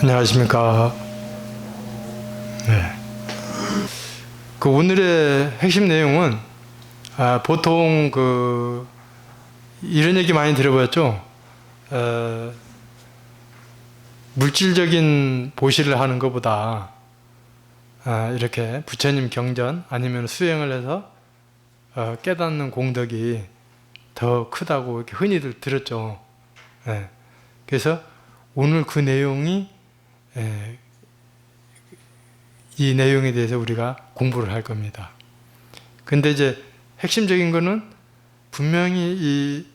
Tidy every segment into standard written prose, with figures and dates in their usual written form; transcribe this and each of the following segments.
안녕하십니까. 네. 오늘의 핵심 내용은 보통 이런 얘기 많이 들어봤죠. 물질적인 보시를 하는 것보다 이렇게 부처님 경전 아니면 수행을 해서 깨닫는 공덕이 더 크다고 이렇게 흔히들 들었죠. 네. 그래서 오늘 그 내용이 이 내용에 대해서 우리가 공부를 할 겁니다. 근데 이제 핵심적인 거는 분명히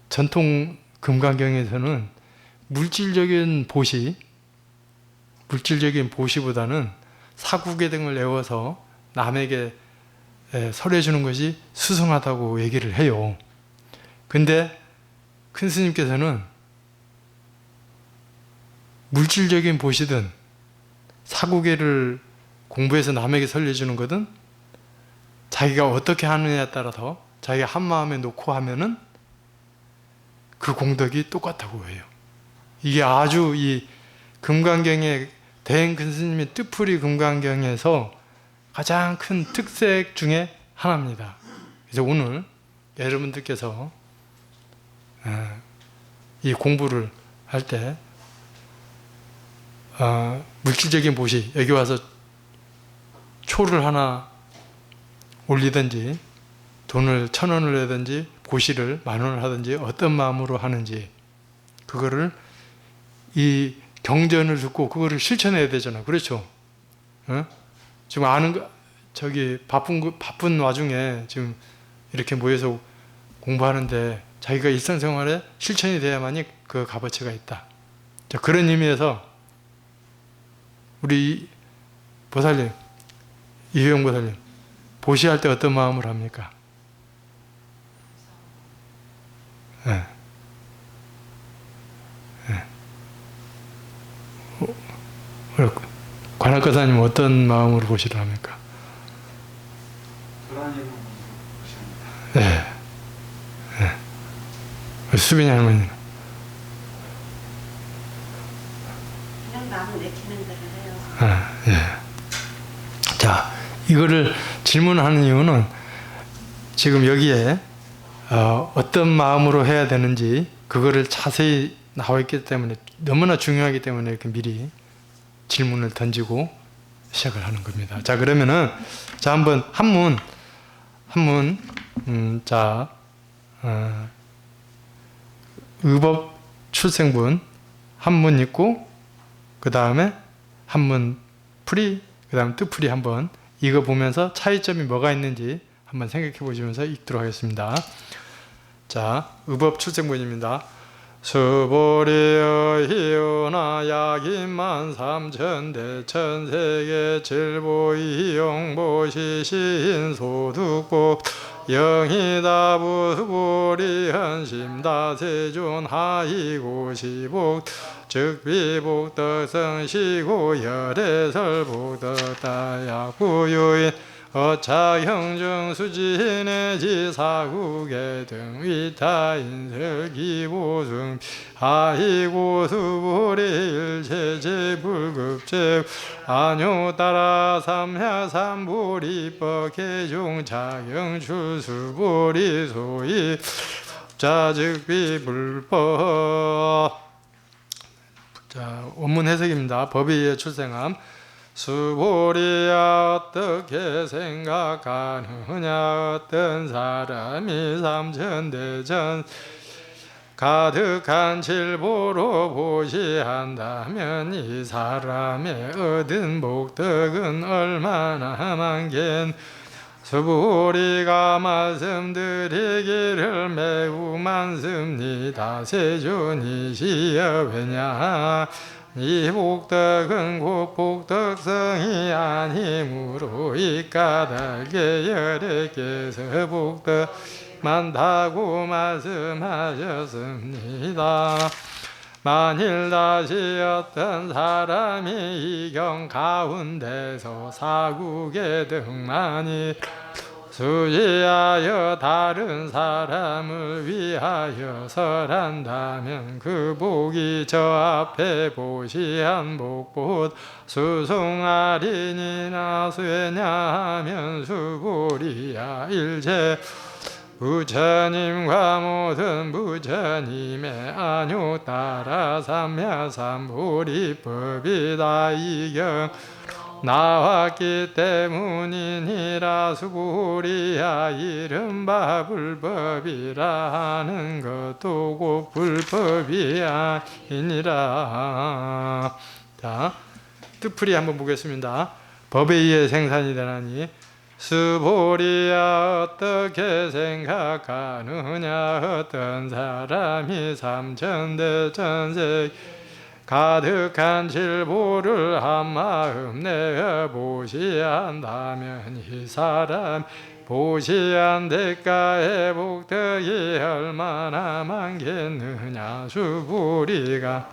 전통 금강경에서는 물질적인 보시보다는 사구계 등을 외워서 남에게 설해주는 것이 수승하다고 얘기를 해요. 근데 큰 스님께서는 물질적인 보시든 사구계를 공부해서 남에게 설려주는 거든 자기가 어떻게 하느냐에 따라서 자기가 한마음에 놓고 하면은 그 공덕이 똑같다고 해요. 이게 아주 이 금강경의 대행 큰 스님의 뜻풀이 금강경에서 가장 큰 특색 중에 하나입니다. 그래서 오늘 여러분들께서 이 공부를 할 때 물질적인 보시, 여기 와서 초를 하나 올리든지 돈을 1,000원을 내든지 보시를 10,000원을 하든지 어떤 마음으로 하는지 그거를 이 경전을 듣고 그거를 실천해야 되잖아. 그렇죠? 지금 바쁜 와중에 지금 이렇게 모여서 공부하는데 자기가 일상생활에 실천이 돼야만이 그 값어치가 있다. 자, 그런 의미에서 우리 보살님, 이효영 보살님, 보시할 때 어떤 마음으로 합니까? 네. 네. 관할과사님 어떤 마음으로 보시를 합니까? 네. 네. 수빈이 할머니는? 그냥 마음 내키는 대로 해요. 예. 자, 이거를 질문하는 이유는 지금 여기에 어떤 마음으로 해야 되는지 그거를 자세히 나와 있기 때문에 너무나 중요하기 때문에 이렇게 미리 질문을 던지고 시작을 하는 겁니다. 자, 그러면은 자 한번 한문 의법 출생분 한문 읽고 그 다음에 한문 풀이 그 다음 뜻풀이 한번 이거 보면서 차이점이 뭐가 있는지 한번 생각해 보시면서 읽도록 하겠습니다. 자, 의법 출생분입니다. 수보리의 희유나 약인만 3천대 천세계 칠보이용보시 시인소득보 영희다부 수보리 헌심다세존 하이고시복 즉비복덕성시고 열애설복덕다약부유인 어차형정수진의 지사국의 등 위타인설기보승 하이고수보리일체제불급제 안효따라 삼야삼보리법 개종자경출수보리소이 자즉비불법. 자, 원문 해석입니다. 법에 의해 출생함. 수보리야 어떻게 생각하느냐. 어떤 사람이 삼천대전 가득한 칠보로 보시한다면 이 사람의 얻은 복덕은 얼마나 많겠. 수보리가 말씀드리기를 매우 많습니다. 세존이시여 왜냐. 이 복덕은 곧 복덕성이 아니므로 이 까닭에 열애께서 복덕 많다고 말씀하셨습니다. 만일 다시 어떤 사람이 이 경 가운데서 사국의 등만이 수지하여 다른 사람을 위하여 설한다면 그 복이 저 앞에 보시한 복보다 수승하리니나 수왜냐하면 수보리야 일체 부처님과 모든 부처님의 안유 따라 삼야삼보리법이다 이경 나왔기 때문이니라 수보리야 이른바 불법이라 하는 것도 곧 불법이 아니니라. 자, 뜻풀이 한번 보겠습니다. 법에 의해 생산이 되나니 수보리야 어떻게 생각하느냐 어떤 사람이 삼천대천세 가득한 칠보를 한마음 내어 보시한다면 이 사람 보시한 대가의 복덕이 얼마나 많겠느냐. 수보리가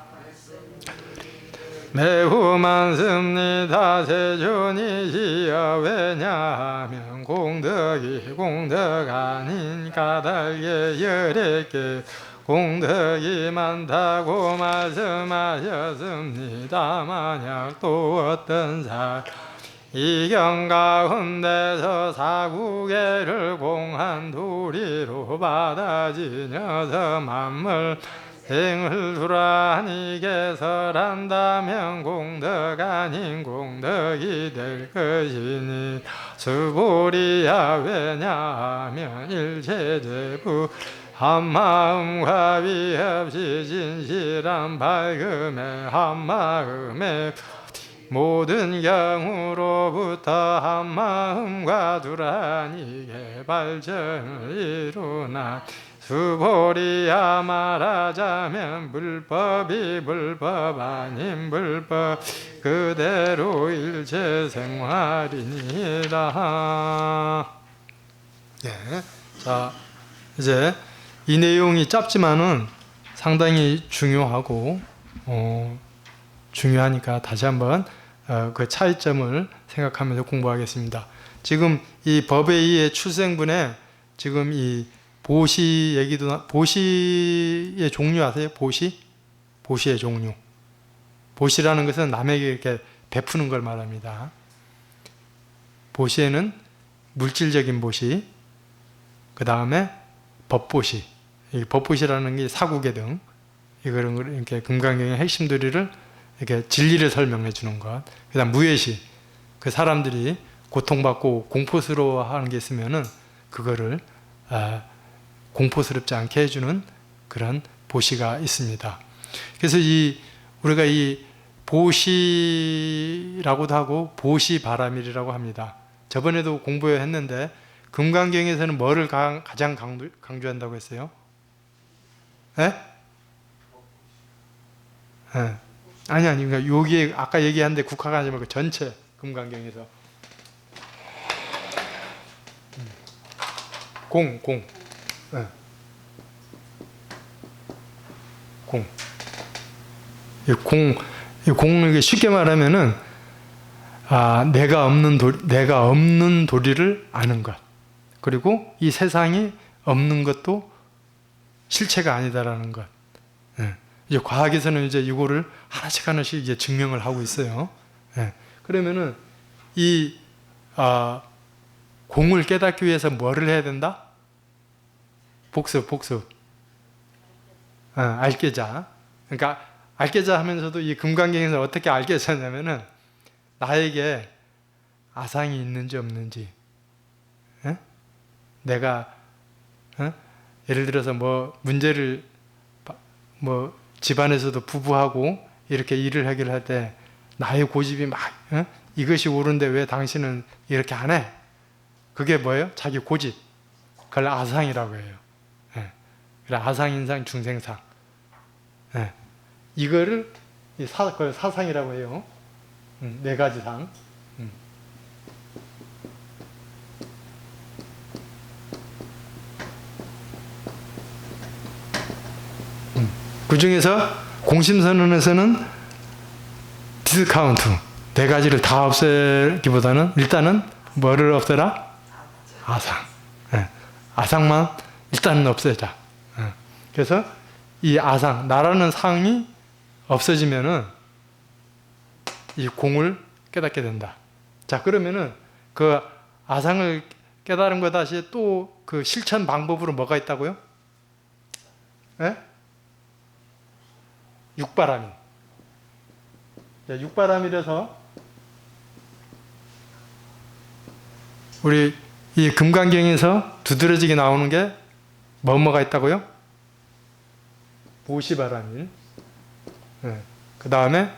매우 많습니다. 세존이시여 왜냐하면 공덕이 공덕 아닌 까닭에 열애께 공덕이 많다고 말씀하셨습니다. 만약 또 어떤 사람 이경 가운데서 사구계를 공한 도리로 받아지녀서 만물 생을 두라니게 설한다면 공덕 아닌 공덕이 될 것이니 수보리야 왜냐하면 일체제부 한마음과 위없이 진실한 밝음에 한마음에 모든 경우로부터 한마음과 두라니게 발전을 이루나 수보리야 말하자면 불법이 불법 아닌 불법 그대로 일체 생활이니라. 네. 자, 이제 이 내용이 짧지만은 상당히 중요하고 중요하니까 다시 한번 그 차이점을 생각하면서 공부하겠습니다. 지금 이 법에 의해 출생분에 지금 이 보시 얘기도 보시의 종류 아세요? 보시의 종류. 보시라는 것은 남에게 이렇게 베푸는 걸 말합니다. 보시에는 물질적인 보시, 그 다음에 법보시. 이 법보시라는 게 사구계 등 이거를 이렇게 금강경의 핵심들을 이렇게 진리를 설명해 주는 것. 그다음 무예시. 그 사람들이 고통받고 공포스러워하는 게 있으면은 그거를 공포스럽지 않게 해주는 그런 보시가 있습니다. 그래서 우리가 이 보시라고도 하고 보시바라밀이라고 합니다. 저번에도 공부했는데 금강경에서는 뭐를 가장 강조한다고 했어요? 예? 예. 아니 그러니까 여기에 아까 얘기한 데 국한하지 말고 전체 금강경에서 공. 예. 이게 쉽게 말하면은 내가 없는 도리를 아는 것. 그리고 이 세상이 없는 것도 실체가 아니다라는 것. 예. 이제 과학에서는 이제 이거를 하나씩 이제 증명을 하고 있어요. 예. 그러면은 이 공을 깨닫기 위해서 뭐를 해야 된다? 복습. 알깨자. 그러니까 알깨자 하면서도 이 금강경에서 어떻게 알깨자냐면은 나에게 아상이 있는지 없는지, 내가 예를 들어서 뭐 문제를 뭐 집안에서도 부부하고 이렇게 일을 해결할 때 나의 고집이 막 이것이 옳은데 왜 당신은 이렇게 안 해? 그게 뭐예요? 자기 고집. 그걸 아상이라고 해요. 그래 아상인상 중생상. 이거를 그걸 사상이라고 해요. 네 가지 상. 그 중에서 공심선언에서는 디스카운트 네 가지를 다 없애기보다는 일단은 뭐를 없애라? 아상. 예. 아상만 일단은 없애자. 예. 그래서 이 아상, 나라는 상이 없어지면은 이 공을 깨닫게 된다. 자, 그러면은 그 아상을 깨달은 거 다시 또 그 실천 방법으로 뭐가 있다고요? 예? 육바람일. 자, 육바람일에서 우리 이 금강경에서 두드러지게 나오는 게 뭐가 있다고요? 보시바람일. 예. 그 다음에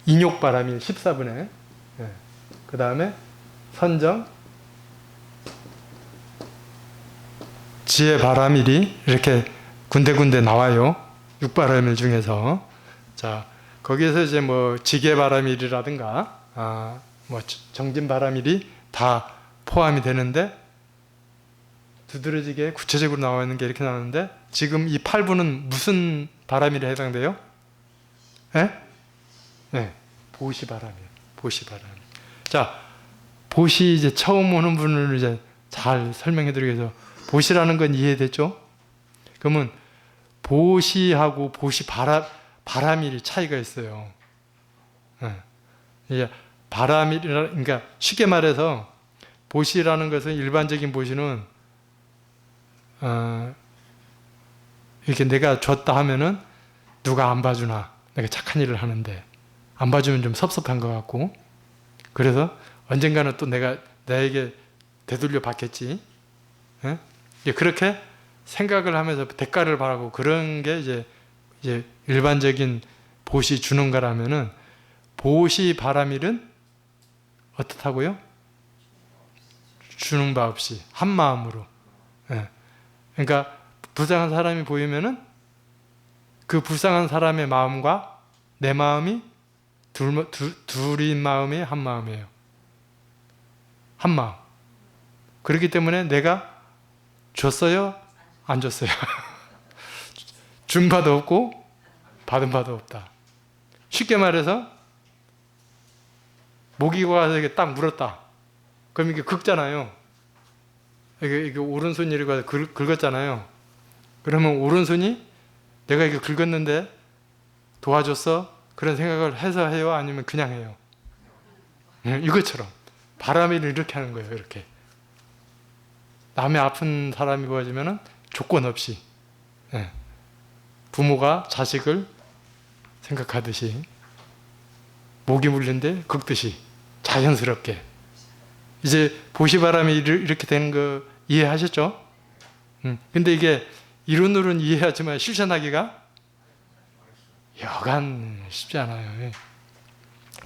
인욕바람일 14분에. 예. 그 다음에 선정, 지혜바람일이 이렇게 군데군데 나와요. 육바람일 중에서. 자, 거기에서 이제 뭐 지계바람일이라든가 뭐 정진바람일이 다 포함이 되는데, 두드러지게 구체적으로 나와 있는 게 이렇게 나오는데, 지금 이 8부는 무슨 바람일에 해당돼요? 예? 네, 보시바람일. 보시바람일. 자, 보시 이제 처음 오는 분을 이제 잘 설명해 드리기 위해서, 보시라는 건 이해됐죠? 그러면 보시하고 바람일이 차이가 있어요. 예. 바람일이라, 그러니까 쉽게 말해서 보시라는 것은, 일반적인 보시는 이렇게 내가 줬다 하면은 누가 안 봐주나, 내가 착한 일을 하는데 안 봐주면 좀 섭섭한 것 같고, 그래서 언젠가는 또 나에게 되돌려 받겠지. 예? 그렇게 생각을 하면서 대가를 바라고, 그런 게 이제 일반적인 보시 주는 거라면은, 보시 바람일은 어떻다고요? 주는 바 없이 한 마음으로. 예. 그러니까 불쌍한 사람이 보이면은 그 불쌍한 사람의 마음과 내 마음이 둘인 마음이 한 마음이에요. 한 마음. 그렇기 때문에 내가 줬어요? 안 줬어요? 준 바도 없고 받은 바도 없다. 쉽게 말해서 모기가 와서 이게 딱 물었다. 그럼 이게 긁잖아요. 이게 오른손이 이렇게 와서 긁었잖아요. 그러면 오른손이 내가 이거 긁었는데 도와줬어? 그런 생각을 해서 해요? 아니면 그냥 해요? 이것처럼 바람일을 이렇게 하는 거예요. 이렇게 남의 아픈 사람이 보여지면은 조건 없이, 부모가 자식을 생각하듯이, 모기 물린데 긁듯이 자연스럽게. 이제 보시바람이 이렇게 되는 거 이해하셨죠? 근데 이게 이론으로는 이해하지만 실천하기가 여간 쉽지 않아요.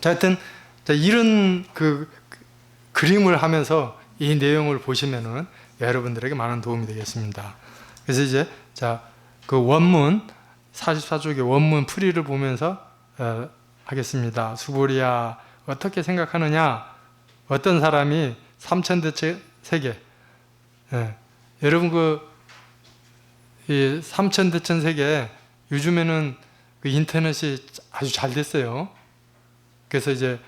자, 하여튼 이런 그림을 하면서 이 내용을 보시면은 여러분들에게 많은 도움이 되겠습니다. 그래서 이제 그 원문 44쪽의 원문 풀이를 보면서 하겠습니다. 수보리야, 어떻게 생각하느냐? 어떤 사람이 삼천대천 세계, 여러분 이 삼천대천 세계, 요즘에는 그 인터넷이 아주 잘 됐어요. 그래서 이제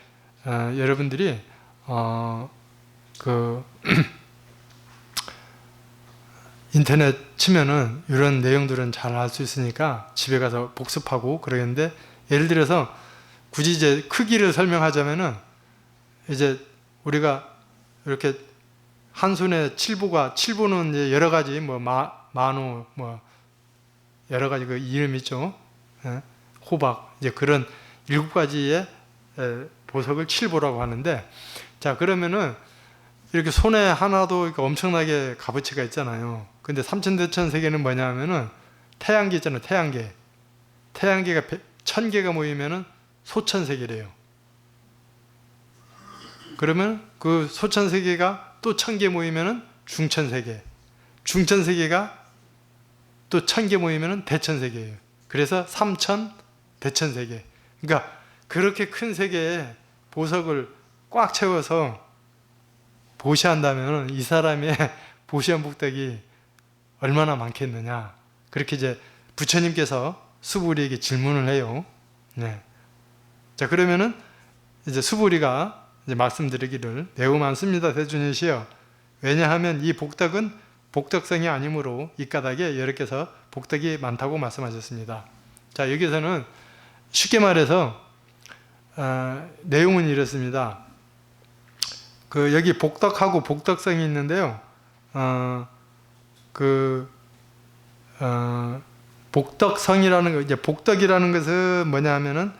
여러분들이 인터넷 치면은 이런 내용들은 잘 알 수 있으니까 집에 가서 복습하고 그러겠는데, 예를 들어서 굳이 이제 크기를 설명하자면은, 이제 우리가 이렇게 한 손에 칠보는 이제 여러 가지 만호 여러 가지 그 이름 있죠. 호박, 이제 그런 7가지의 보석을 칠보라고 하는데, 자, 그러면은 이렇게 손에 하나도 이렇게 엄청나게 값어치가 있잖아요. 근데 삼천대천 세계는 뭐냐 하면은 태양계 있잖아요. 태양계가 1000개가 모이면은 소천세계래요. 그러면 그 소천세계가 또 1000개 모이면은 중천세계, 중천세계가 또 1000개 모이면은 대천세계예요. 그래서 삼천대천세계. 그러니까 그렇게 큰 세계에 보석을 꽉 채워서 보시한다면 이 사람의 보시한 복덕이 얼마나 많겠느냐. 그렇게 이제 부처님께서 수부리에게 질문을 해요. 네. 자, 그러면은 이제 수부리가 이제 말씀드리기를, 매우 많습니다, 대주님이시여. 왜냐하면 이 복덕은 복덕성이 아니므로 이 까닭에 여러께서 복덕이 많다고 말씀하셨습니다. 자, 여기서는 쉽게 말해서 내용은 이렇습니다. 여기 복덕하고 복덕성이 있는데요. 복덕성이라는 거, 이제 복덕이라는 것은 뭐냐 하면은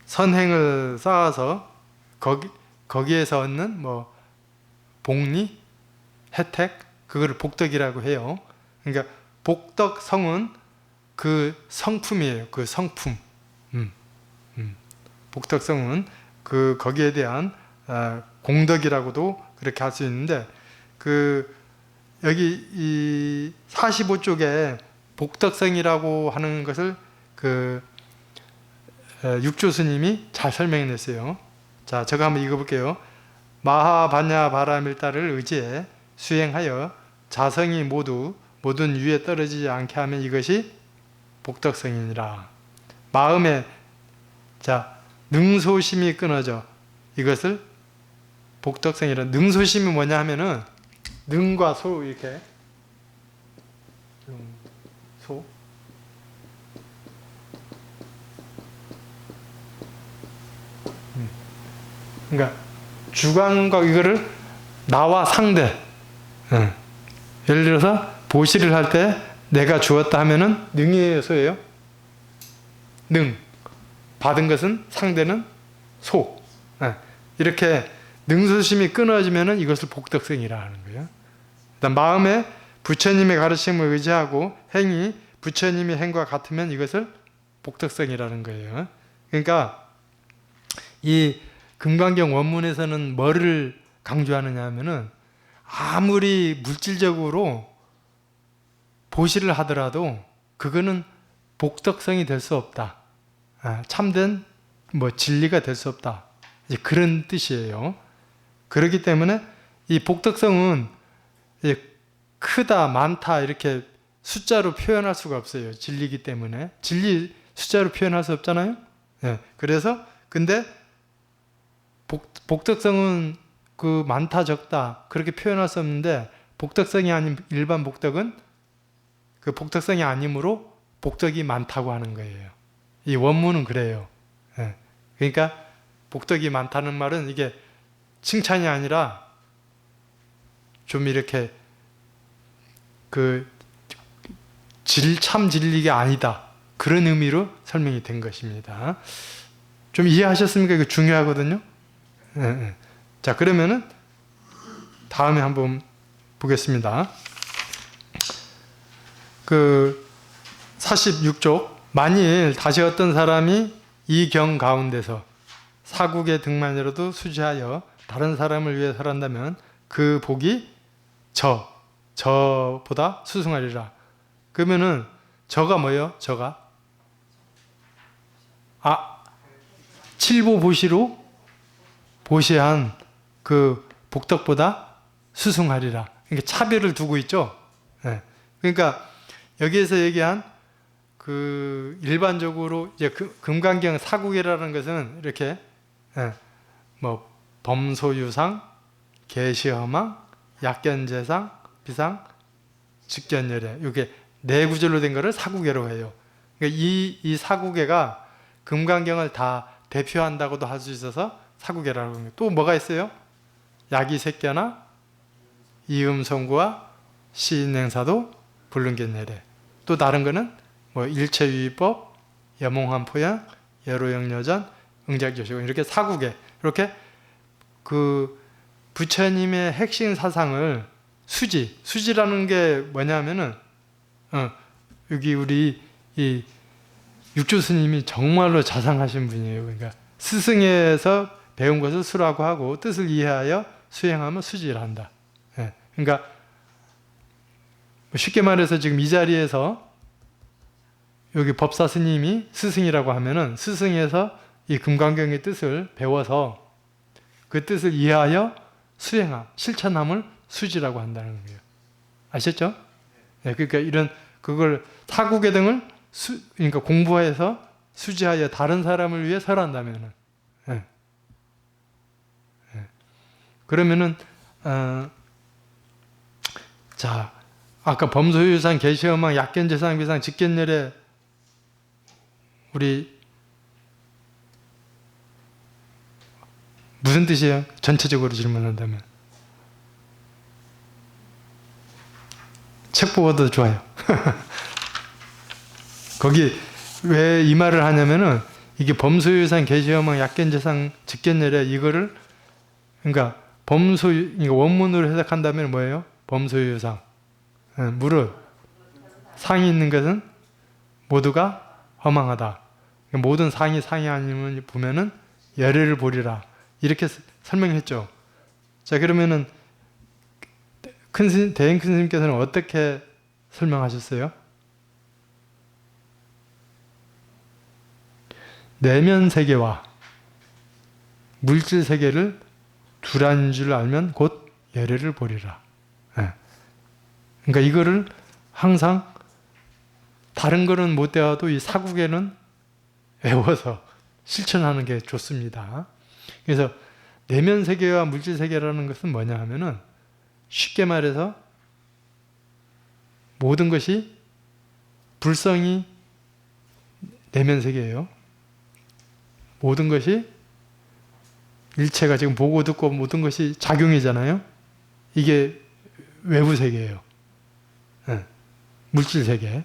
선행을 쌓아서 거기에서 얻는 뭐 복리, 혜택, 그거를 복덕이라고 해요. 그러니까 복덕성은 그 성품이에요. 그 성품. 복덕성은 거기에 대한 공덕이라고도 그렇게 할 수 있는데, 여기 이 45쪽에 복덕성이라고 하는 것을 육조스님이 잘 설명해 냈어요. 자, 제가 한번 읽어볼게요. 마하바냐 바라밀다를 의지해 수행하여 자성이 모든 위에 떨어지지 않게 하면 이것이 복덕성이니라. 마음에 능소심이 끊어져 이것을 복덕성이라. 능소심이 뭐냐 하면은 능과 소 이렇게 소 그러니까 주관과 이거를 나와 상대. 예를 들어서 보시를 할 때 내가 주었다 하면은 능이에요, 소예요? 능. 받은 것은 상대는 소. 이렇게 능소심이 끊어지면은 이것을 복덕성이라 하는 거예요. 그다음 마음에 부처님의 가르침을 의지하고 행이 부처님의 행과 같으면 이것을 복덕성이라는 거예요. 그러니까 이 금강경 원문에서는 뭐를 강조하느냐 하면은 아무리 물질적으로 보시를 하더라도 그거는 복덕성이 될 수 없다. 참된 진리가 될 수 없다. 이제 그런 뜻이에요. 그렇기 때문에 이 복덕성은 크다, 많다 이렇게 숫자로 표현할 수가 없어요. 진리이기 때문에. 진리 숫자로 표현할 수 없잖아요. 그래서 근데 복덕성은 많다, 적다 그렇게 표현할 수 없는데, 복덕성이 아닌 일반 복덕은 그 복덕성이 아니므로 복덕이 많다고 하는 거예요. 이 원문은 그래요. 그러니까 복덕이 많다는 말은 이게 칭찬이 아니라 좀 이렇게 참 진리가 아니다, 그런 의미로 설명이 된 것입니다. 좀 이해하셨습니까? 이거 중요하거든요. 자, 그러면은 다음에 한번 보겠습니다. 46쪽. 만일 다시 어떤 사람이 이 경 가운데서 사국의 등만이라도 수지하여 다른 사람을 위해 설한다면 그 복이 저보다 수승하리라. 그러면은 저가 뭐예요? 저가 칠보보시로 보시한 그 복덕보다 수승하리라. 그러니까 차별을 두고 있죠. 그러니까 여기에서 얘기한 일반적으로 이제 금강경 사국이라는 것은 이렇게 범소유상, 계시허망, 약견재상, 비상, 직견열애, 이게 네 구절로 된 것을 사국예라고 해요. 그러니까 이 사국예가 금강경을 다 대표한다고도 할 수 있어서 사국예라고 합니다. 또 뭐가 있어요? 야기색견화, 이음성구와 시인행사도, 불능견열애. 또 다른 거는 일체유의법, 여몽환포양, 여로영여전, 응작조시고, 이렇게 사국예, 이렇게 부처님의 핵심 사상을 수지라는 게 뭐냐면은 여기 우리 이 육조스님이 정말로 자상하신 분이에요. 그러니까 스승에서 배운 것을 수라고 하고 뜻을 이해하여 수행하면 수지를 한다. 그러니까 쉽게 말해서 지금 이 자리에서 여기 법사 스님이 스승이라고 하면은 스승에서 이 금강경의 뜻을 배워서 그 뜻을 이해하여 수행함, 실천함을 수지라고 한다는 거예요. 아셨죠? 그러니까 그걸 사국의 등을 그러니까 공부해서 수지하여 다른 사람을 위해 설한다면은, 그러면은 자, 아까 범소유상, 계시허망, 약견재상, 비상, 직견열애 우리 무슨 뜻이에요? 전체적으로 질문한다면. 책 보고도 좋아요. 거기 왜 이 말을 하냐면은 이게 범소유상, 계시허망, 약견재상, 직견열애 이거를 그러니까 범소유 그러니까 원문으로 해석한다면 뭐예요? 범소유상. 무릇 상이 있는 것은 모두가 허망하다. 모든 상이 아니면 보면은 열애를 보리라. 이렇게 설명했죠. 자, 그러면은 대행 큰 스님께서는 어떻게 설명하셨어요? 내면 세계와 물질 세계를 두라는 줄 알면 곧 열애를 보리라. 그러니까 이거를 항상 다른 거는 못 배워도 이 사국에는 외워서 실천하는 게 좋습니다. 그래서 내면 세계와 물질 세계라는 것은 뭐냐 하면은 쉽게 말해서 모든 것이 불성이 내면 세계예요. 모든 것이 일체가 지금 보고 듣고 모든 것이 작용이잖아요. 이게 외부 세계예요. 물질 세계.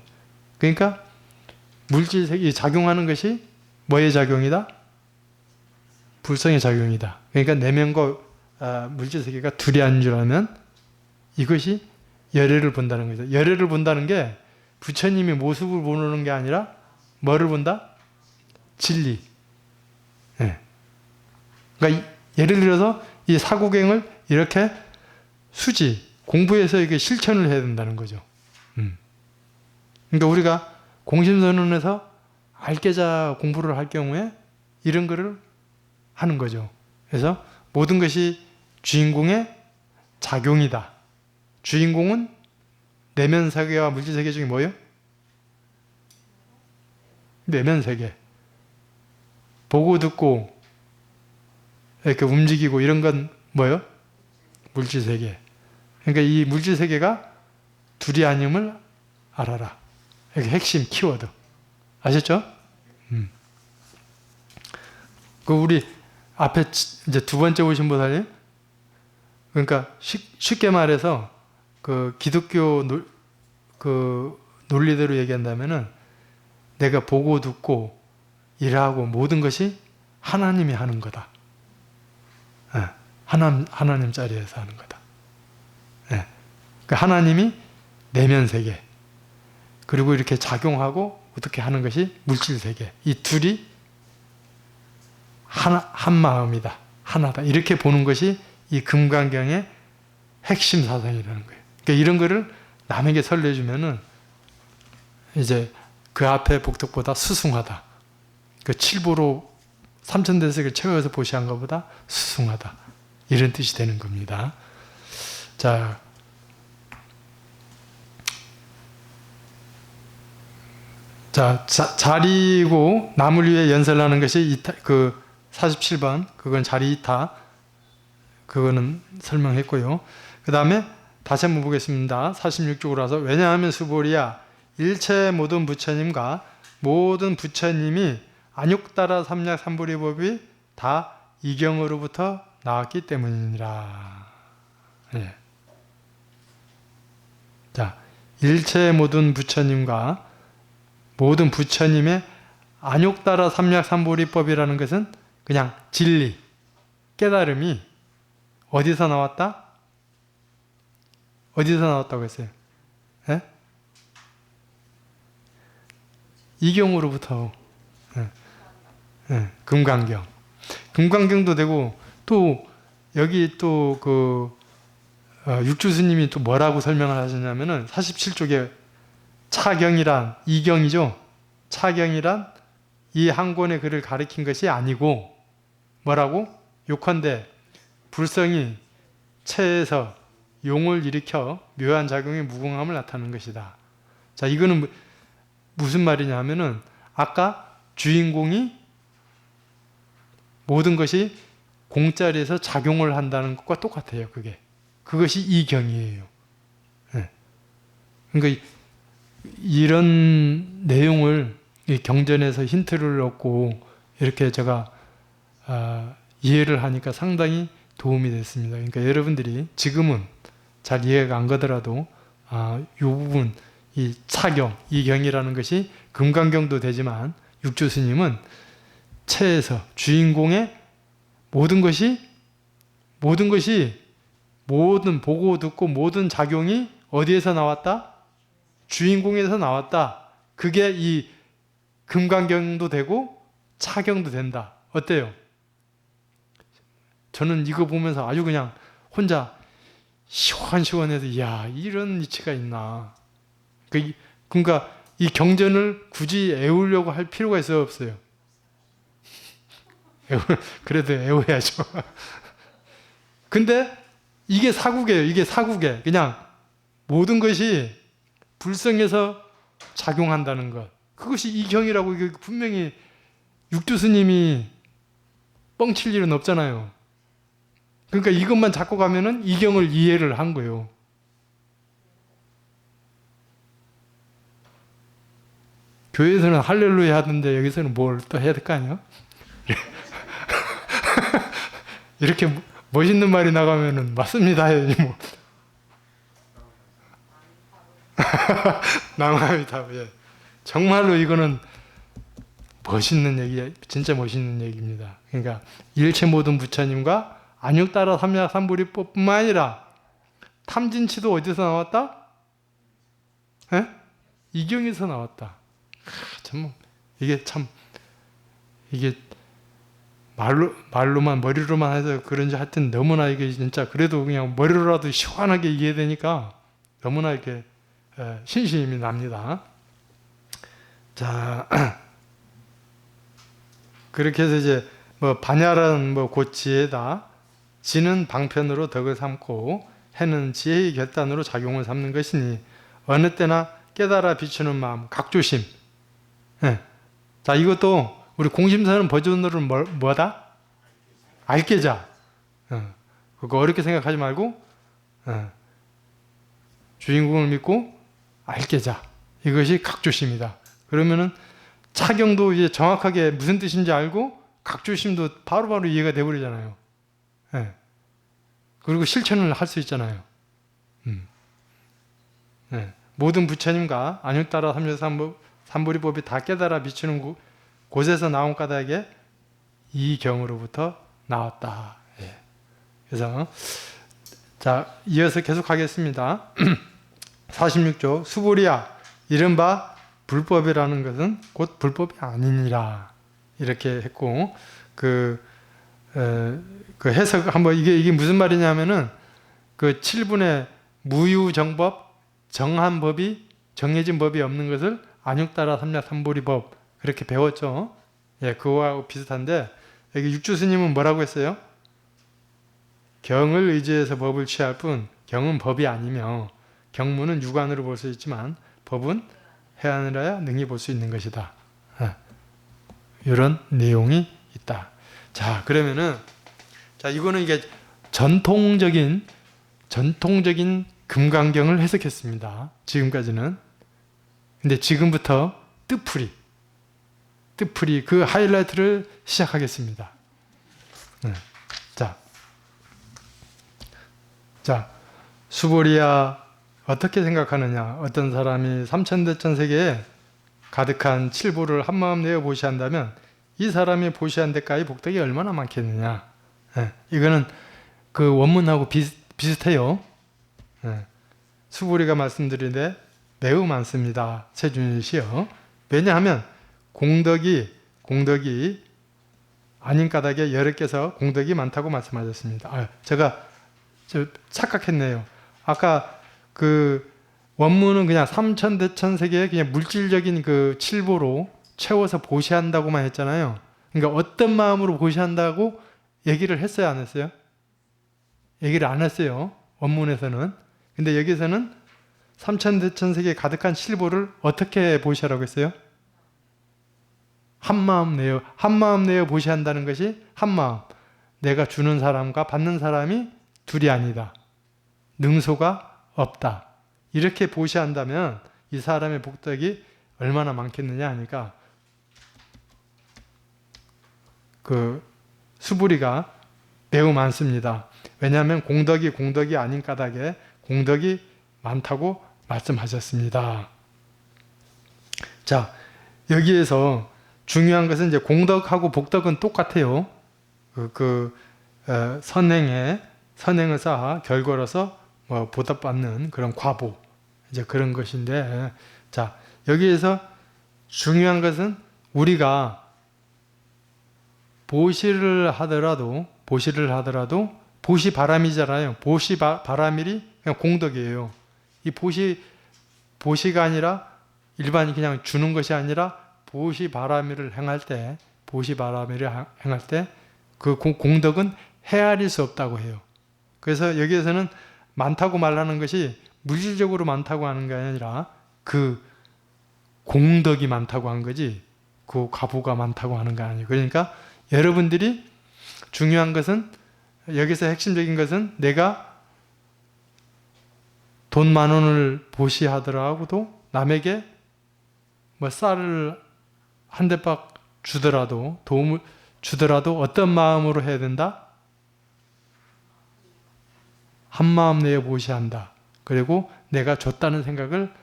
그러니까 물질 세계 작용하는 것이 뭐의 작용이다? 불성의 작용이다. 그러니까 내면과 물질 세계가 둘이 아닌 줄 알면 이것이 열애를 본다는 거죠. 열애를 본다는 게 부처님의 모습을 보는 게 아니라 뭐를 본다? 진리. 그러니까 예를 들어서 이 사구경을 이렇게 공부해서 이게 실천을 해야 된다는 거죠. 그러니까 우리가 공심선언에서 알계자 공부를 할 경우에 이런 거를 하는 거죠. 그래서 모든 것이 주인공의 작용이다. 주인공은 내면 세계와 물질 세계 중에 뭐예요? 내면 세계. 보고 듣고 이렇게 움직이고 이런 건 뭐예요? 물질 세계. 그러니까 이 물질 세계가 둘이 아님을 알아라. 이게 핵심 키워드. 아셨죠? 그 우리 앞에 이제 두 번째 오신 보살님, 그러니까 쉽게 말해서 그 기독교 그 논리대로 얘기한다면은 내가 보고 듣고 일하고 모든 것이 하나님이 하는 거다. 하나님 자리에서 하는 거다. 그러니까 하나님이 내면 세계, 그리고 이렇게 작용하고 어떻게 하는 것이 물질 세계. 이 둘이 한 마음이다. 하나다. 이렇게 보는 것이 이 금강경의 핵심 사상이라는 거예요. 그러니까 이런 거를 남에게 설레주면은 이제 그 앞에 복덕보다 수승하다. 그 칠보로 삼천대색을 채워서 보시한 것보다 수승하다. 이런 뜻이 되는 겁니다. 자, 자리고 남을 위해 연설하는 것이 그 47번, 그건 자리 이타, 그거는 설명했고요. 그 다음에 다시 한번 보겠습니다. 46쪽으로 와서 왜냐하면 수보리야 일체 모든 부처님과 모든 부처님이 안육따라 삼약 삼보리법이 다 이경으로부터 나왔기 때문이니라. 예. 자, 일체 모든 부처님과 모든 부처님의 안육따라 삼약 삼보리법이라는 것은 그냥 진리, 깨달음이 어디서 나왔다? 어디서 나왔다고 했어요? 예? 이경으로부터. 금강경. 금강경도 되고 또 여기 또 그 육주스님이 또 뭐라고 설명을 하셨냐면은 47쪽에 차경이란 이경이죠. 차경이란 이 한 권의 글을 가리킨 것이 아니고 뭐라고? 요컨대 불성이 체에서 용을 일으켜 묘한 작용의 무궁함을 나타내는 것이다. 자, 이거는 무슨 말이냐 하면은 아까 주인공이 모든 것이 공짜리에서 작용을 한다는 것과 똑같아요. 그것이 이 경이에요. 네. 그러니까 이런 내용을 이 경전에서 힌트를 얻고 이렇게 제가 이해를 하니까 상당히 도움이 됐습니다. 그러니까 여러분들이 지금은 잘 이해가 안 가더라도 이 부분, 이 차경, 이 경이라는 것이 금강경도 되지만 육조 스님은 체에서 주인공의 모든 보고 듣고 모든 작용이 어디에서 나왔다? 주인공에서 나왔다. 그게 이 금강경도 되고 차경도 된다. 어때요? 저는 이거 보면서 아주 그냥 혼자 시원시원해서 이야, 이런 이치가 있나. 그러니까 이 경전을 굳이 애우려고 할 필요가 있어요, 없어요? 그래도 애워야죠. 근데 이게 사국이에요. 이게 사국에 그냥 모든 것이 불성에서 작용한다는 것. 그것이 이 경이라고. 이게 분명히 육조 스님이 뻥칠 일은 없잖아요. 그러니까 이것만 잡고 가면은 이 경을 이해를 한 거예요. 교회에서는 할렐루야 하던데 여기서는 뭘 또 해야 될 거 아니에요? 이렇게 멋있는 말이 나가면은 맞습니다 해야지 뭐. 남아미답. 예. 정말로 이거는 멋있는 얘기, 진짜 멋있는 얘기입니다. 그러니까 일체 모든 부처님과 안육따라 삼약삼부리법뿐만 아니라 탐진치도 어디서 나왔다? 에? 이경에서 나왔다. 참 이게 말로만 머리로만 해서 그런지 하여튼 너무나 이게 진짜 그래도 그냥 머리로라도 시원하게 이해되니까 너무나 이렇게 신심이 납니다. 자, 그렇게 해서 이제 반야란 고치에다 지는 방편으로 덕을 삼고 해는 지혜의 결단으로 작용을 삼는 것이니 어느 때나 깨달아 비추는 마음, 각조심. 네. 자, 이것도 우리 공심사는 버전으로 뭐다? 알게자. 그거 어렵게 생각하지 말고 주인공을 믿고 알게자. 이것이 각조심이다. 그러면은 차경도 이제 정확하게 무슨 뜻인지 알고 각조심도 바로바로 이해가 돼버리잖아요. 네. 그리고 실천을 할 수 있잖아요. 네. 모든 부처님과 안육따라 삼부리법이 다 깨달아 비추는 곳에서 나온 까닭에 이 경으로부터 나왔다. 예. 그래서 자, 이어서 계속 하겠습니다. 46조 수불이야 이른바 불법이라는 것은 곧 불법이 아니니라. 이렇게 했고 그 해석 한번 이게 무슨 말이냐면은 그 7분의 무유정법 정한 법이 정해진 법이 없는 것을 안육따라 삼약삼부리법 그렇게 배웠죠. 예, 그거하고 비슷한데 여기 육주 스님은 뭐라고 했어요? 경을 의지해서 법을 취할 뿐 경은 법이 아니며 경문은 육안으로 볼 수 있지만 법은 해안이라야 능히 볼 수 있는 것이다. 이런 내용이 있다. 자, 그러면은 자, 이거는 이게 전통적인 금강경을 해석했습니다. 지금까지는. 근데 지금부터 뜻풀이 그 하이라이트를 시작하겠습니다. 자, 수보리야 어떻게 생각하느냐? 어떤 사람이 삼천대천 세계에 가득한 칠보를 한마음 내어 보시한다면 이 사람이 보시한 데까지 복덕이 얼마나 많겠느냐? 이거는 그 원문하고 비슷해요. 수보리가 말씀드리는데 매우 많습니다. 세준일시요. 왜냐하면 공덕이 아닌 까닭에 여러 개서 공덕이 많다고 말씀하셨습니다. 제가 착각했네요. 아까 그 원문은 그냥 삼천대천 세계에 그냥 물질적인 그 칠보로 채워서 보시한다고만 했잖아요. 그러니까 어떤 마음으로 보시한다고 얘기를 했어요, 안 했어요? 얘기를 안 했어요. 원문에서는. 근데 여기서는 삼천대천 세계에 가득한 칠보를 어떻게 보시라고 했어요? 한마음 내어 보시한다는 것이 한마음. 내가 주는 사람과 받는 사람이 둘이 아니다. 능소가 없다. 이렇게 보시한다면 이 사람의 복덕이 얼마나 많겠느냐 하니까 그 수부리가 매우 많습니다. 왜냐하면 공덕이 아닌 까닭에 공덕이 많다고 말씀하셨습니다. 자, 여기에서 중요한 것은 이제 공덕하고 복덕은 똑같아요. 선행을 쌓아 결과로서 보답받는 그런 과보, 이제 그런 것인데, 자, 여기에서 중요한 것은 우리가 보시를 하더라도 보시 바람이잖아요. 보시 바람일이 그냥 공덕이에요. 이 보시가 아니라 일반이 그냥 주는 것이 아니라 보시 바람일을 행할 때 그 공덕은 헤아릴 수 없다고 해요. 그래서 여기에서는 많다고 말하는 것이 물질적으로 많다고 하는 게 아니라 그 공덕이 많다고 한 거지, 그 과부가 많다고 하는 게 아니에요. 그러니까 여러분들이 중요한 것은, 여기서 핵심적인 것은 내가 돈 10,000원을 보시하더라도 남에게 쌀을 한 대박 주더라도, 도움을 주더라도 어떤 마음으로 해야 된다? 한 마음 내어 보시한다. 그리고 내가 줬다는 생각을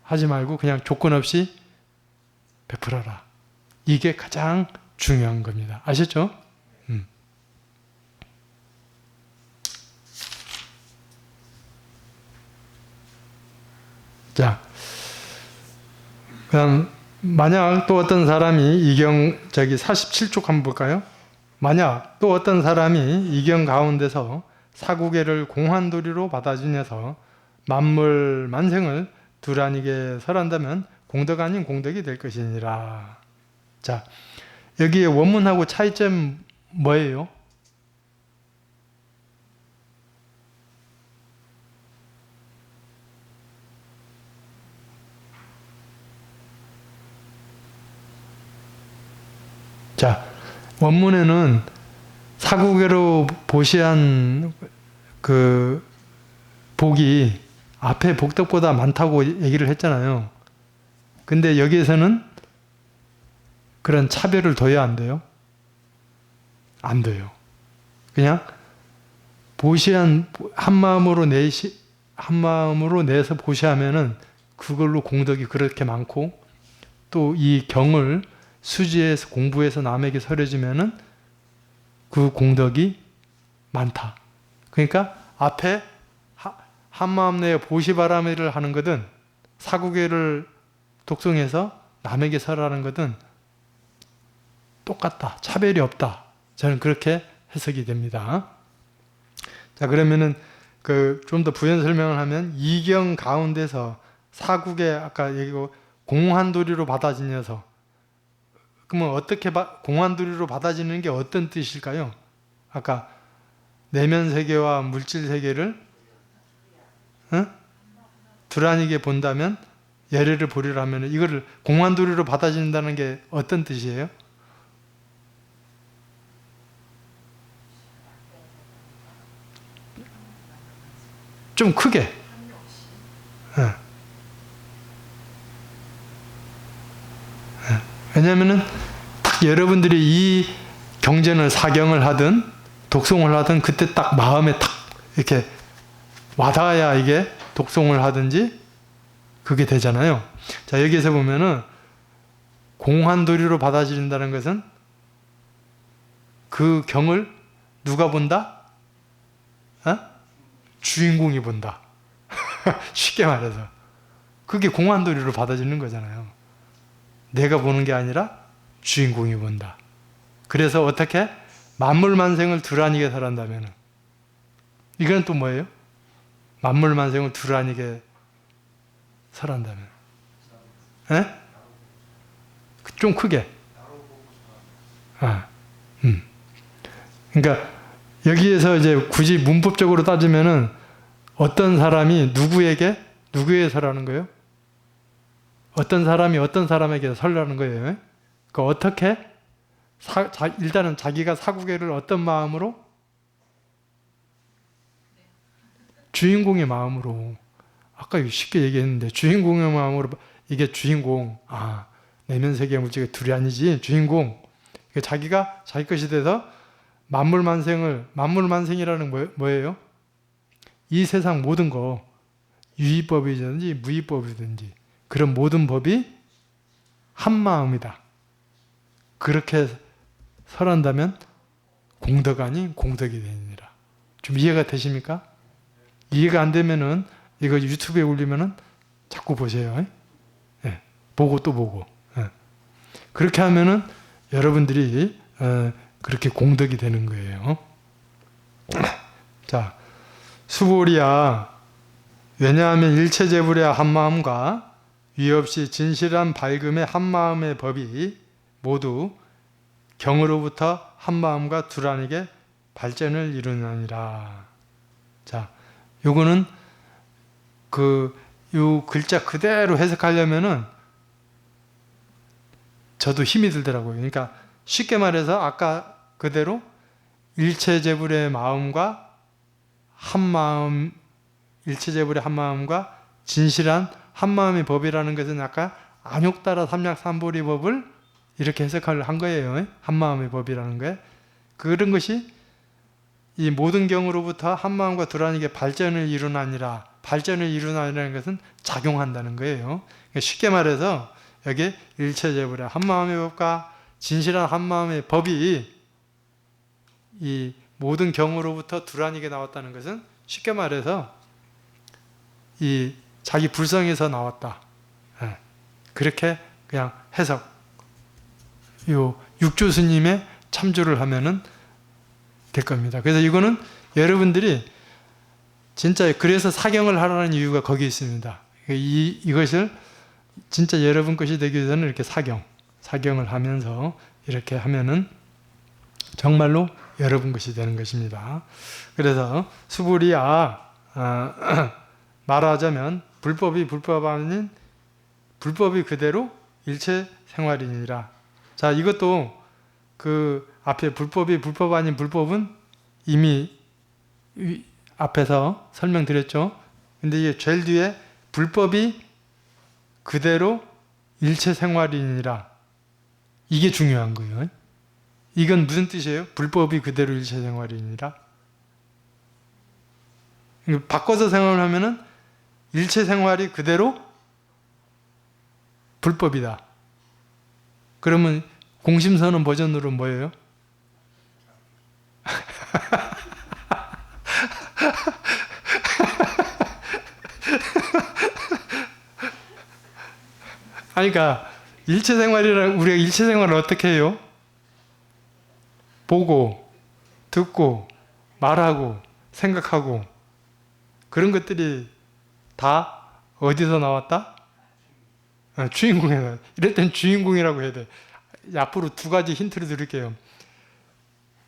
하지 말고 그냥 조건 없이 베풀어라. 이게 가장 중요한 겁니다. 아셨죠? 자, 그다음 만약 또 어떤 사람이 47쪽 한번 볼까요? 만약 또 어떤 사람이 이경 가운데서 사구계를 공환도리로 받아주면서 만물 만생을 두라니게 설한다면 공덕 아닌 공덕이 될 것이니라. 자, 여기에 원문하고 차이점 뭐예요? 자, 원문에는 사구계로 보시한 그 복이 앞에 복덕보다 많다고 얘기를 했잖아요. 근데 여기에서는 그런 차별을 둬야 안 돼요? 안 돼요. 그냥 보시한 한 마음으로 내서 보시하면은 그걸로 공덕이 그렇게 많고, 또 이 경을 수지에서 공부해서 남에게 설해주면은 그 공덕이 많다. 그러니까 앞에 한마음 내에 보시바라미를 하는 것은, 사구계를 독송해서 남에게 설하는 것은 똑같다. 차별이 없다. 저는 그렇게 해석이 됩니다. 자, 그러면은 좀 더 부연 설명을 하면, 이경 가운데서 사구계, 아까 얘기고 공환도리로 받아지면서, 그러면 어떻게 공환도리로 받아지는 게 어떤 뜻일까요? 아까 내면 세계와 물질 세계를 두라니게 본다면 예례를 보리라 하면, 이거를 공환도리로 받아진다는 게 어떤 뜻이에요? 좀 크게. 왜냐하면은 딱 여러분들이 이 경전을 사경을 하든 독송을 하든 그때 딱 마음에 딱 이렇게 와닿아야 이게 독송을 하든지 그게 되잖아요. 자, 여기에서 보면은 공환도리로 받아들인다는 것은 그 경을 누가 본다? 주인공이 본다. 쉽게 말해서 그게 공환도리로 받아들이는 거잖아요. 내가 보는 게 아니라 주인공이 본다. 그래서 어떻게? 만물만생을 두라니게 설한다면, 이건 또 뭐예요? 만물만생을 두라니게 설한다면, 좀 크게. 그러니까 여기에서 이제 굳이 문법적으로 따지면은 어떤 사람이 누구에게 설하는 거예요? 어떤 사람이 어떤 사람에게 설하는 거예요? 그러니까 어떻게 일단은 자기가 사구개를 어떤 마음으로? 주인공의 마음으로. 아까 이거 쉽게 얘기했는데 주인공의 마음으로. 이게 주인공. 내면세계 물질이 둘이 아니지. 주인공. 자기가 자기 것이 돼서 만물만생이라는 뭐예요? 이 세상 모든 거, 유의법이든지 무의법이든지 그런 모든 법이 한 마음이다. 그렇게 설한다면 공덕 아닌 공덕이 되니라. 좀 이해가 되십니까? 이해가 안 되면은 이거 유튜브에 올리면은 자꾸 보세요. 예, 보고 또 보고. 예. 그렇게 하면은 여러분들이 그렇게 공덕이 되는 거예요. 자, 수보리야. 왜냐하면 일체재불의 한마음과 위없이 진실한 밝음의 한마음의 법이 모두 경으로부터 한마음과 두란에게 발전을 이루느니라. 자, 요거는 요 글자 그대로 해석하려면은 저도 힘이 들더라고요. 그러니까 쉽게 말해서 아까 그대로 일체재불의 마음과 한마음, 일체재불의 한마음과 진실한 한마음의 법이라는 것은 아까 안욕따라 삼약삼보리 법을 이렇게 해석을 한 거예요. 한마음의 법이라는 거에. 그런 것이 이 모든 경으로부터 한마음과 두란에게 발전을 이루나니라. 발전을 이루나니라는 것은 작용한다는 거예요. 그러니까 쉽게 말해서 여기 일체재불의 한마음의 법과 진실한 한마음의 법이 이 모든 경으로부터 두란에게 나왔다는 것은 쉽게 말해서 이 자기 불성에서 나왔다. 그렇게 그냥 해석. 요 육조 스님의 참조를 하면은 될 겁니다. 그래서 이거는 여러분들이 진짜 그래서 사경을 하라는 이유가 거기 있습니다. 이것을 진짜 여러분 것이 되기 위해서는 이렇게 사경을 하면서 이렇게 하면은 정말로 여러분 것이 되는 것입니다. 그래서 수불이야 말하자면 불법이 불법 아닌 불법이 그대로 일체 생활이니라. 자, 이것도 그 앞에 불법이 불법 아닌 불법은 이미 앞에서 설명드렸죠. 근데 이게 제일 뒤에 불법이 그대로 일체 생활이니라. 이게 중요한 거예요. 이건 무슨 뜻이에요? 불법이 그대로 일체 생활이니라. 바꿔서 생각을 하면은 일체 생활이 그대로 불법이다. 그러면 공심선언 버전으로 뭐예요? 그러니까 일체 생활이라 우리가 일체 생활을 어떻게 해요? 보고, 듣고, 말하고, 생각하고 그런 것들이 다 어디서 나왔다? 주인공에서. 이럴 땐 주인공이라고 해야 돼. 앞으로 두 가지 힌트를 드릴게요.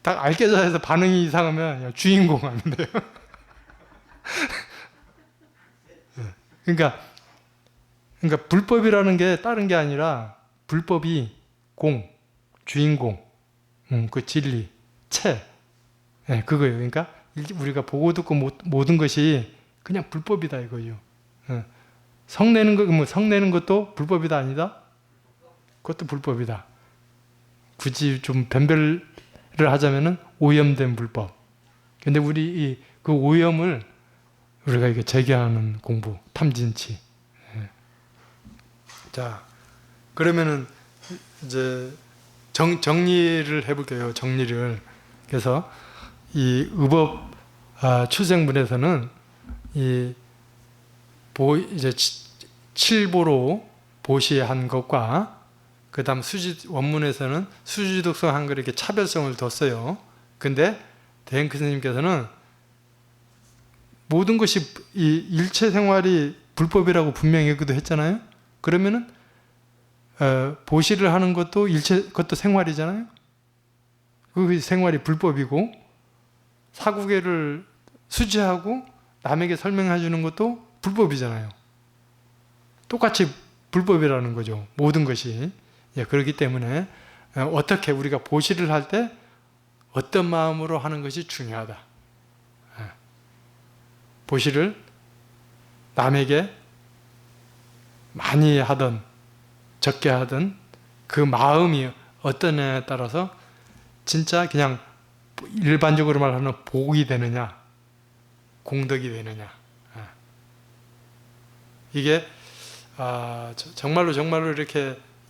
딱 알게자 해서 반응이 이상하면 주인공 하면 돼요. 그러니까 불법이라는 게 다른 게 아니라 불법이 주인공, 그 진리, 그거예요. 그러니까 우리가 보고 듣고 모든 것이 그냥 불법이다 이거예요. 성내는 거, 성내는 것도 불법이다 아니다? 그것도 불법이다. 굳이 좀 변별을 하자면은 오염된 불법. 근데 우리 그 오염을 우리가 이게 제기하는 공부, 탐진치. 자, 그러면은 이제 정리를 해볼게요. 정리를. 그래서 이 의법 출생문에서는 이제 칠보로 보시한 것과 그 다음 원문에서는 수지독성 한글 이렇게 차별성을 뒀어요. 근데 대행크 스님께서는 모든 것이 이 일체 생활이 불법이라고 분명히 얘기도 했잖아요. 그러면은 보시를 하는 것도 그것도 생활이잖아요. 그 생활이 불법이고 사구개를 수지하고 남에게 설명해 주는 것도 불법이잖아요. 똑같이 불법이라는 거죠. 모든 것이. 그렇기 때문에 어떻게 우리가 보시를 할 때 어떤 마음으로 하는 것이 중요하다. 보시를 남에게 많이 하든 적게 하든 그 마음이 어떠냐에 따라서 진짜 그냥 일반적으로 말하는 복이 되느냐 공덕이 되느냐. 이게 정말로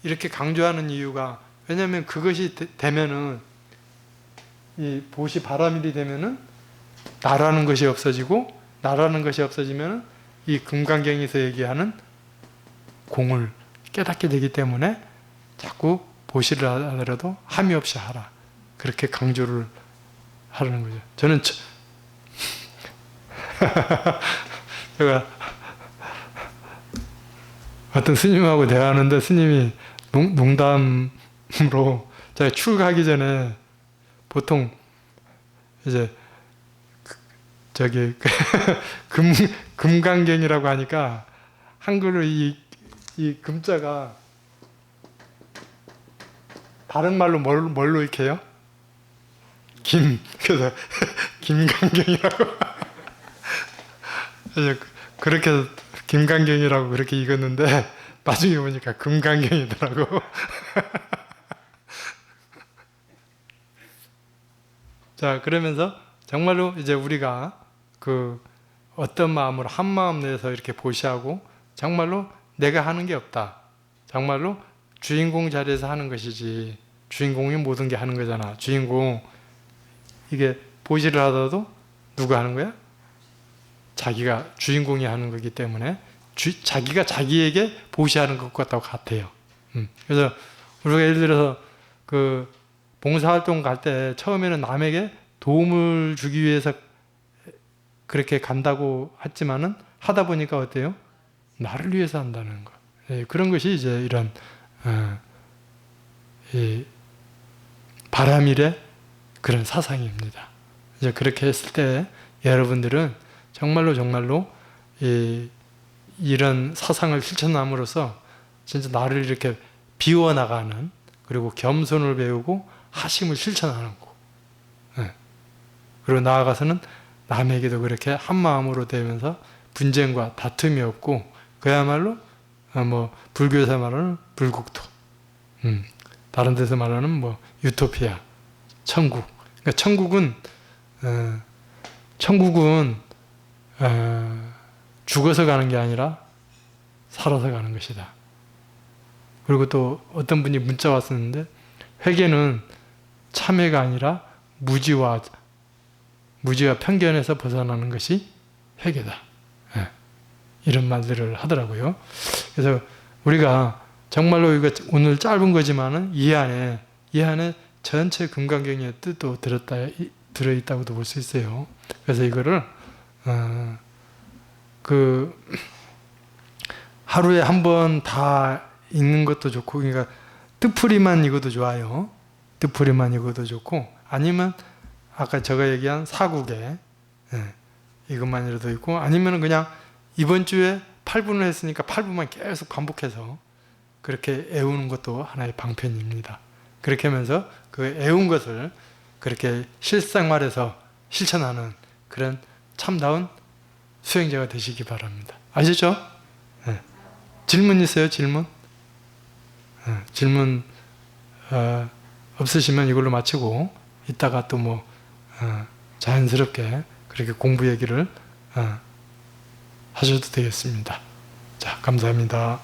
이렇게 강조하는 이유가, 왜냐하면 그것이 되면은 이 보시 바라밀이 되면은 나라는 것이 없어지고, 나라는 것이 없어지면은 이 금강경에서 얘기하는 공을 깨닫게 되기 때문에 자꾸 보시를 하더라도 함이 없이 하라, 그렇게 강조를 하는 거죠. 저는 제가 어떤 스님하고 대화하는데 스님이 농담으로 제가 출가하기 전에 보통 이제 저기 금강경이라고 하니까 한글로 이 금자가 다른 말로 뭘로 이렇게 해요? 그래서 김강경이라고 그렇게 김강경이라고 그렇게 읽었는데 나중에 보니까 금강경이더라고. 자, 그러면서 정말로 이제 우리가 그 어떤 마음으로 한 마음 내에서 이렇게 보시하고, 정말로 내가 하는 게 없다, 정말로 주인공 자리에서 하는 것이지, 주인공이 모든 게 하는 거잖아. 주인공, 이게 보시를 하더라도 누가 하는 거야? 자기가 주인공이 하는 거기 때문에 자기가 자기에게 보시하는 것 같아요. 그래서 우리가 예를 들어서 그 봉사활동 갈 때 처음에는 남에게 도움을 주기 위해서 그렇게 간다고 했지만은 하다 보니까 어때요? 나를 위해서 한다는 거. 그런 것이 이제 이런 이 바라밀의 그런 사상입니다. 이제 그렇게 했을 때 여러분들은 정말로 이런 사상을 실천함으로써 진짜 나를 이렇게 비워나가는, 그리고 겸손을 배우고 하심을 실천하는 거. 그리고 나아가서는 남에게도 그렇게 한 마음으로 되면서 분쟁과 다툼이 없고, 그야말로 뭐 불교에서 말하는 불국토, 다른 데서 말하는 뭐 유토피아, 천국. 그러니까 천국은 죽어서 가는 게 아니라 살아서 가는 것이다. 그리고 또 어떤 분이 문자 왔었는데, 회개는 참회가 아니라 무지와 편견에서 벗어나는 것이 회개다. 이런 말들을 하더라고요. 그래서 우리가 정말로 이거 오늘 짧은 거지만은 이 안에 전체 금강경의 뜻도 들어있다고도 볼 수 있어요. 그래서 이거를 하루에 한 번 다 읽는 것도 좋고, 그러니까 뜻풀이만 읽어도 좋아요. 뜻풀이만 읽어도 좋고, 아니면 아까 제가 얘기한 사국에 이것만이라도 있고, 아니면 그냥 이번 주에 8분을 했으니까 8분만 계속 반복해서 그렇게 애우는 것도 하나의 방편입니다. 그렇게 하면서 그 애운 것을 그렇게 실생활에서 실천하는 그런 참다운 수행자가 되시기 바랍니다. 아시죠? 질문 있어요? 질문? 질문 없으시면 이걸로 마치고, 이따가 또 뭐 자연스럽게 그렇게 공부 얘기를 하셔도 되겠습니다. 자, 감사합니다.